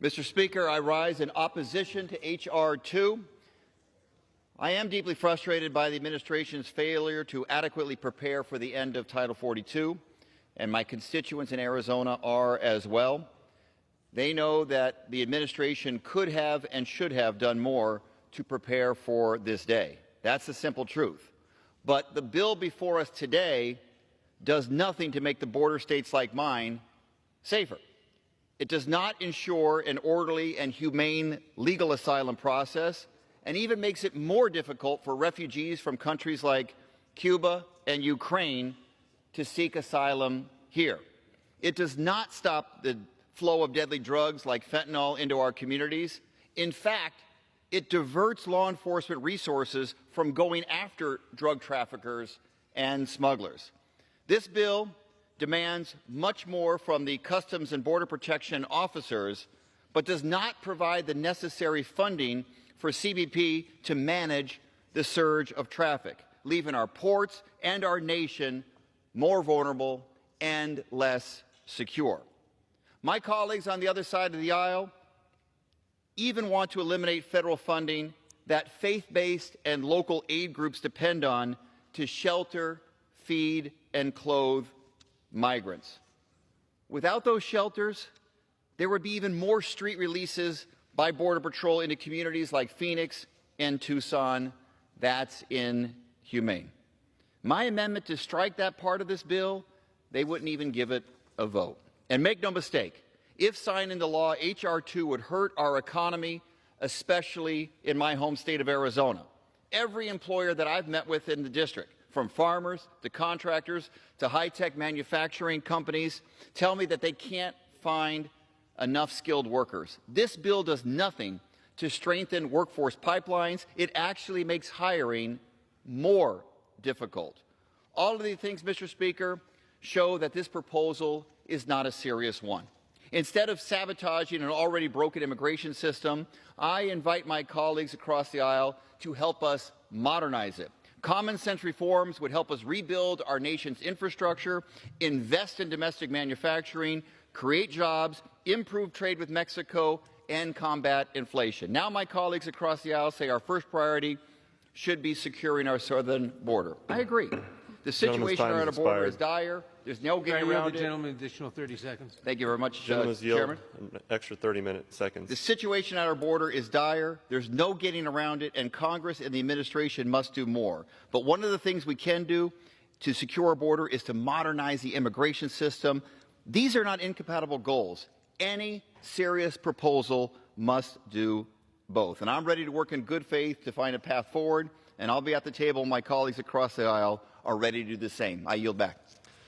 Mr. Speaker, I rise in opposition to H.R.2. I am deeply frustrated by the administration's failure to adequately prepare for the end of Title 42, and my constituents in Arizona are as well. They know that the administration could have and should have done more to prepare for this day. That's the simple truth. But the bill before us today does nothing to make the border states like mine safer. It does not ensure an orderly and humane legal asylum process, and even makes it more difficult for refugees from countries like Cuba and Ukraine to seek asylum here. It does not stop the flow of deadly drugs like fentanyl into our communities. In fact, it diverts law enforcement resources from going after drug traffickers and smugglers. This bill demands much more from the Customs and Border Protection officers, but does not provide the necessary funding for CBP to manage the surge of traffic, leaving our ports and our nation more vulnerable and less secure. My colleagues on the other side of the aisle even want to eliminate federal funding that faith-based and local aid groups depend on to shelter, feed, and clothe migrants. Without those shelters, there would be even more street releases by Border Patrol into communities like Phoenix and Tucson. That's inhumane. My amendment to strike that part of this bill, they wouldn't even give it a vote. And make no mistake, if signed into law, H.R.2 would hurt our economy, especially in my home state of Arizona. Every employer that I've met with in the district, from farmers to contractors to high-tech manufacturing companies, tell me that they can't find enough skilled workers. This bill does nothing to strengthen workforce pipelines. It actually makes hiring more difficult. All of these things, Mr. Speaker, show that this proposal is not a serious one. Instead of sabotaging an already broken immigration system, I invite my colleagues across the aisle to help us modernize it. Common sense reforms would help us rebuild our nation's infrastructure, invest in domestic manufacturing, create jobs, improve trade with Mexico, and combat inflation. Now my colleagues across the aisle say our first priority should be securing our southern border. I agree. The situation on our border is dire. There's no getting around it. Gentleman, additional 30 seconds. Thank you very much, Gentleman's Chairman. yield, an extra 30 seconds. The situation at our border is dire. There's no getting around it, and Congress and the administration must do more. But one of the things we can do to secure our border is to modernize the immigration system. These are not incompatible goals. Any serious proposal must do both. And I'm ready to work in good faith to find a path forward, and I'll be at the table. My colleagues across the aisle are ready to do the same. I yield back.